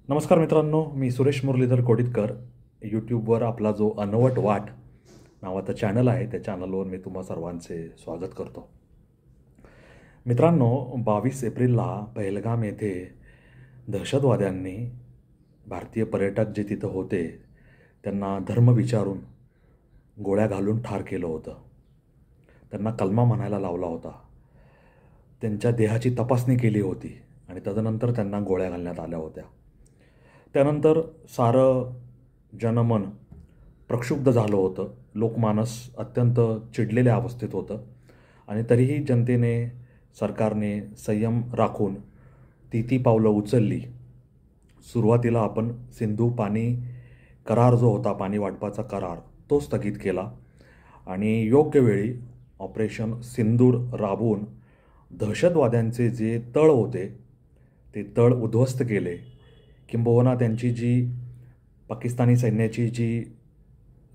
नमस्कार मित्रांनो, मी सुरेश मुरलीधर कोडितकर. यूट्यूबवर आपला जो अनवट वाट नावाचं चॅनल आहे, त्या चॅनलवर मी तुम्हा सर्वांचे स्वागत करतो. मित्रांनो, 22 एप्रिलला पहलगाम येथे दहशतवाद्यांनी भारतीय पर्यटक जे तिथं होते त्यांना धर्म विचारून गोळ्या घालून ठार केलं होतं. त्यांना कलमा म्हणायला लावला होता. त्यांच्या देहाची तपासणी केली होती आणि तदनंतर त्यांना गोळ्या घालण्यात आल्या होत्या. त्यानंतर सारं जनमन प्रक्षुब्ध झालं होतं. लोकमानस अत्यंत चिडलेल्या अवस्थेत होतं आणि तरीही जनतेने, सरकारने संयम राखून ती पावलं उचलली. सुरुवातीला आपण सिंधू पाणी करार जो होता, पाणी वाटपाचा करार, तो स्थगित केला आणि योग्य वेळी ऑपरेशन सिंदूर राबवून दहशतवाद्यांचे जे तळ होते ते तळ उद्ध्वस्त केले. किंबहुना त्यांची जी पाकिस्तानी सैन्याची जी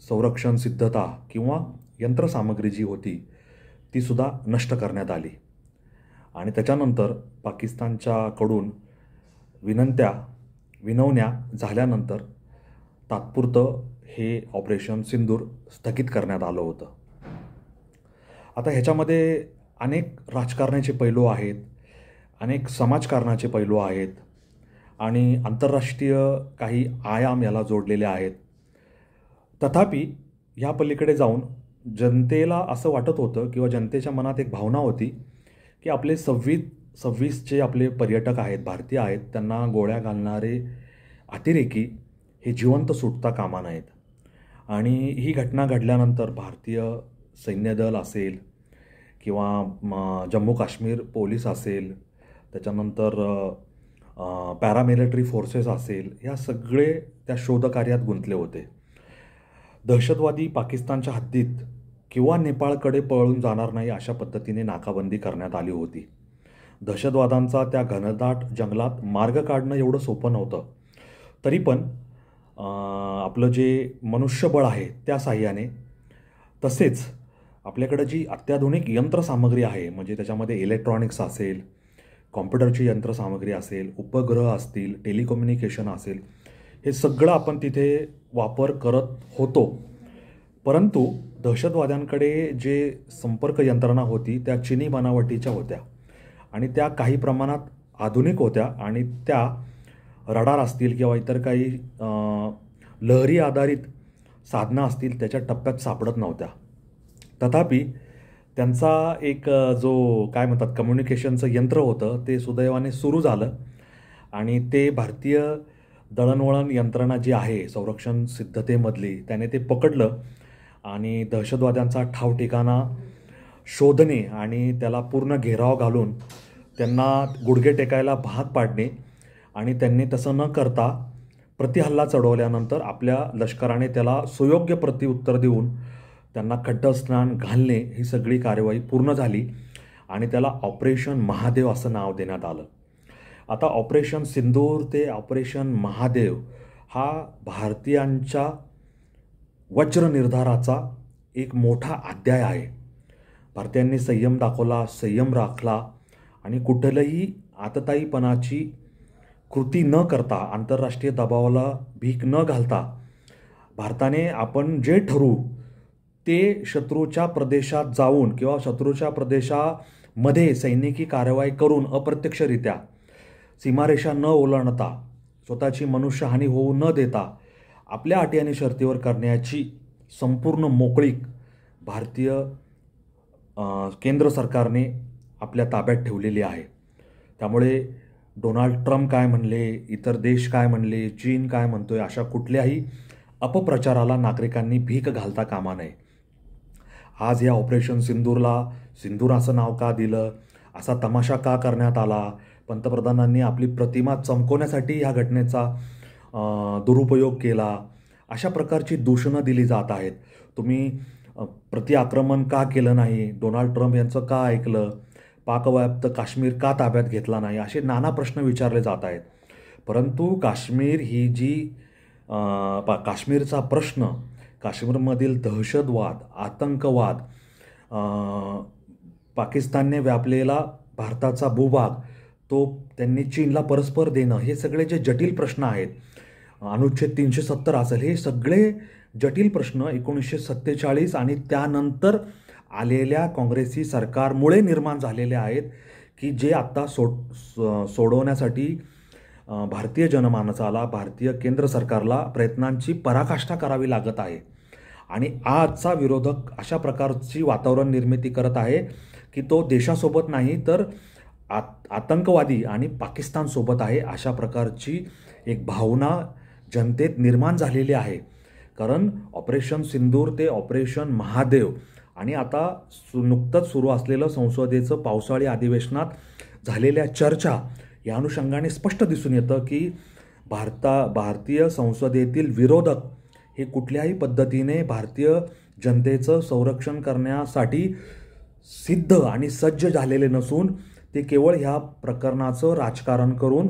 संरक्षण सिद्धता किंवा यंत्रसामग्री जी होती तीसुद्धा नष्ट करण्यात आली. आणि त्याच्यानंतर पाकिस्तानच्याकडून विनवण्या झाल्यानंतर तात्पुरतं हे ऑपरेशन सिंदूर स्थगित करण्यात आलं होतं. आता ह्याच्यामध्ये अनेक राजकारणाचे पैलू आहेत, अनेक समाजकारणाचे पैलू आहेत आणि आंतरराष्ट्रीय काही आयाम याला जोडलेले आहेत. तथापि ह्या पलीकडे जाऊन जनतेला असं वाटत होतं किंवा जनतेच्या मनात एक भावना होती की आपले 26 जे आपले पर्यटक आहेत, भारतीय आहेत, त्यांना गोळ्या घालणारे अतिरेकी हे जिवंत सुटता कामा नयेत. आणि ही घटना घडल्यानंतर भारतीय सैन्यदल असेल किंवा जम्मू काश्मीर पोलीस असेल, त्याच्यानंतर पॅरामिलिटरी फोर्सेस असेल, ह्या सगळे त्या शोधकार्यात गुंतले होते. दहशतवादी पाकिस्तानच्या हद्दीत किंवा नेपाळकडे पळून जाणार नाही अशा पद्धतीने नाकाबंदी करण्यात आली होती. दहशतवादांचा त्या घनदाट जंगलात मार्ग काढणं एवढं सोपं नव्हतं. तरी पण आपलं जे मनुष्यबळ आहे त्या साह्याने, तसेच आपल्याकडं जी अत्याधुनिक यंत्रसामग्री आहे, म्हणजे त्याच्यामध्ये इलेक्ट्रॉनिक्स असेल, कॉम्प्युटरची यंत्रसामग्री असेल, उपग्रह असतील, टेलिकम्युनिकेशन असेल, हे सगळं आपण तिथे वापर करत होतो. परंतु दहशतवाद्यांकडे जे संपर्क यंत्रणा होती त्या चिनी बनावटीच्या होत्या आणि त्या काही प्रमाणात आधुनिक होत्या आणि त्या रडार असतील किंवा इतर काही लहरी आधारित साधनं असतील त्याच्या टप्प्यात सापडत नव्हत्या. तथापि त्यांचा एक जो काय म्हणतात कम्युनिकेशनचं यंत्र होतं ते सुदैवाने सुरू झालं आणि ते भारतीय दळणवळण यंत्रणा जी आहे संरक्षण सिद्धतेमधली, त्याने ते पकडलं आणि दहशतवाद्यांचा ठाव ठिकाणा शोधणे आणि त्याला पूर्ण घेराव घालून त्यांना गुडघे टेकायला भाग पाडणे आणि त्यांनी तसं न करता प्रतिहल्ला चढवल्यानंतर आपल्या लष्कराने त्याला सुयोग्य प्रत्युत्तर देऊन त्यांना खड्डस्नान घालणे, ही सगळी कार्यवाही पूर्ण झाली आणि त्याला ऑपरेशन महादेव असं नाव देण्यात आलं. आता ऑपरेशन सिंदूर ते ऑपरेशन महादेव हा भारतीयांच्या वज्र निर्धाराचा एक मोठा अध्याय आहे. भारतीयांनी संयम दाखवला, संयम राखला आणि कुठलंही आतताईपणाची कृती न करता, आंतरराष्ट्रीय दबावाला भीक न घालता भारताने आपण जे ठरवू ते शत्रूच्या प्रदेशात जाऊन किंवा शत्रूच्या प्रदेशामध्ये सैनिकी कारवाई करून अप्रत्यक्षरित्या सीमारेषा न ओलांडता, स्वतःची मनुष्यहानी होऊ न देता आपल्या अटी आणि शर्तीवर करण्याची संपूर्ण मोकळीक भारतीय केंद्र सरकारने आपल्या ताब्यात ठेवलेली आहे. त्यामुळे डोनाल्ड ट्रम्प काय म्हणले, इतर देश काय म्हणले, चीन काय म्हणतोय, अशा कुठल्याही अपप्रचाराला नागरिकांनी भीक घालता कामा नये. आज या ऑपरेशन सिंदूरला सिंदूर असं नाव का दिलं, असा तमाशा का करण्यात आला, पंतप्रधानांनी आपली प्रतिमा चमकवण्यासाठी ह्या घटनेचा दुरुपयोग केला, अशा प्रकारची दूषणं दिली जात आहेत. तुम्ही प्रतिआक्रमण का केलं नाही, डोनाल्ड ट्रम्प यांचं का ऐकलं, पाकव्याप्त काश्मीर का ताब्यात घेतला नाही, असे नाना प्रश्न विचारले जात आहेत. परंतु काश्मीर ही जी काश्मीरचा प्रश्न, काश्मीरमधील दहशतवाद, आतंकवाद, पाकिस्तानने व्यापलेला भारताचा भूभाग, तो त्यांनी चीनला परस्पर देणं, हे सगळे जे जटिल प्रश्न आहेत, अनुच्छेद 370 असेल, हे सगळे जटिल प्रश्न 1947 आणि त्यानंतर आलेल्या काँग्रेसी सरकारमुळे निर्माण झालेले आहेत, की जे आत्ता सोडवण्यासाठी भारतीय जनमानसाला, भारतीय केंद्र सरकारला प्रयत्नांची पराकाष्ठा करावी लागत आहे. आणि आजचा विरोधक अशा प्रकारची वातावरण निर्मिती करत आहे की तो देशासोबत नाही तर आतंकवादी आणि पाकिस्तानसोबत आहे, अशा प्रकारची एक भावना जनतेत निर्माण झालेली आहे. कारण ऑपरेशन सिंदूर ते ऑपरेशन महादेव आणि आता नुकतंच सुरू असलेलं संसदेचं पावसाळी अधिवेशनात झालेल्या चर्चा या अनुषंगाने स्पष्ट दिसून येतं की भारतीय संसदेतील विरोधक हे कुठल्याही पद्धतीने भारतीय जनतेचं संरक्षण करण्यासाठी सिद्ध आणि सज्ज झालेले नसून ते केवळ ह्या प्रकरणाचं राजकारण करून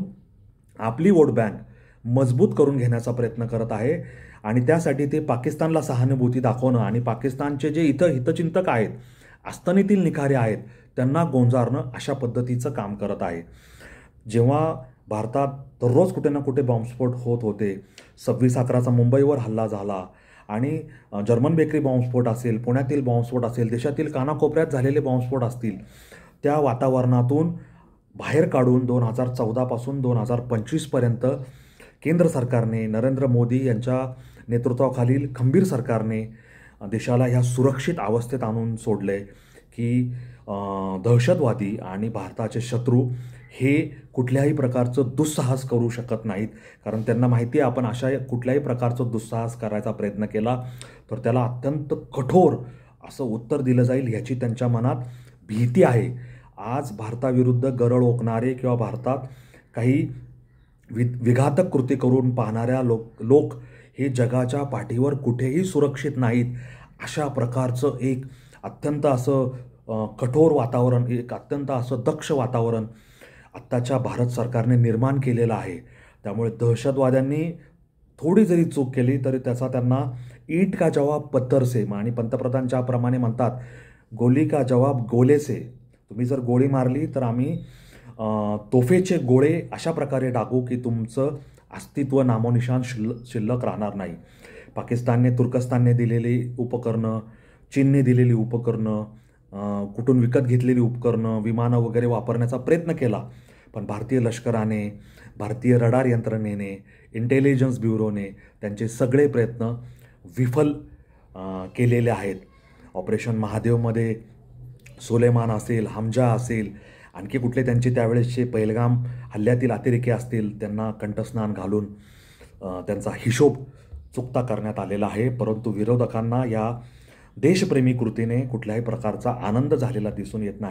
आपली वोट बँक मजबूत करून घेण्याचा प्रयत्न करत आहे. आणि त्यासाठी ते पाकिस्तानला सहानुभूती दाखवणं आणि पाकिस्तानचे जे हितचिंतक आहेत, आस्थानीतील निखारे आहेत, त्यांना गोंजारणं अशा पद्धतीचं काम करत आहे. जेव्हा भारतात दररोज कुठे ना कुठे बॉम्बस्फोट होत होते, 26/11चा मुंबईवर हल्ला झाला आणि जर्मन बेकरी बॉम्बस्फोट असेल, पुण्यातील बॉम्बस्फोट असेल, देशातील कानाकोपऱ्यात झालेले बॉम्बस्फोट असतील, त्या वातावरणातून बाहेर काढून 2014 पासून 2025पर्यंत केंद्र सरकारने, नरेंद्र मोदी यांच्या नेतृत्वाखालील खंबीर सरकारने देशाला ह्या सुरक्षित अवस्थेत आणून सोडले की दहशतवादी आणि भारताचे शत्रू हे कुठल्याही प्रकारचं दुस्साहस करू शकत नाहीत. कारण त्यांना माहिती आहे आपण अशा कुठल्याही प्रकारचं दुस्साहस करायचा प्रयत्न केला तर त्याला अत्यंत कठोर असं उत्तर दिलं जाईल ह्याची त्यांच्या मनात भीती आहे. आज भारताविरुद्ध गरळ ओकणारे किंवा भारतात काही विघातक कृती करून पाहणाऱ्या लोक हे जगाच्या पाठीवर कुठेही सुरक्षित नाहीत. अशा प्रकारचं एक अत्यंत असं कठोर वातावरण, एक अत्यंत असं दक्ष वातावरण आत्ताच्या भारत सरकारने निर्माण केलेलं आहे. त्यामुळे दहशतवाद्यांनी थोडी जरी चूक केली तरी त्याचा त्यांना ईंट का जवाब पत्थर से, आणि पंतप्रधान ज्याप्रमाणे म्हणतात गोली का जवाब गोले से, तुम्ही जर गोळी मारली तर आम्ही तोफेचे गोळे अशा प्रकारे टाकू की तुमचं अस्तित्व नामोनिशान शिल्लक राहणार नाही. पाकिस्तानने तुर्कस्तानने दिलेली उपकरणं, चीनने दिलेली उपकरणं, कुठून विकत घेतलेली उपकरणं, विमानं वगैरे वापरण्याचा प्रयत्न केला, पण भारतीय लष्कराने, भारतीय रडार यंत्रणेने, इंटेलिजन्स ब्युरोने त्यांचे सगळे प्रयत्न विफल केलेले आहेत. ऑपरेशन महादेवमध्ये सुलेमान असेल, हमजा असेल, आणखी कुठले त्यांचे त्यावेळेसचे पहलगाम हल्ल्यातील अतिरेकी असतील, त्यांना कंठस्नान घालून त्यांचा हिशोब चुकता करण्यात आलेला आहे. परंतु विरोधकांना या देशप्रेमी कृतीने कुठल्याही प्रकारचा आनंद झालेला दिसून येत नाही.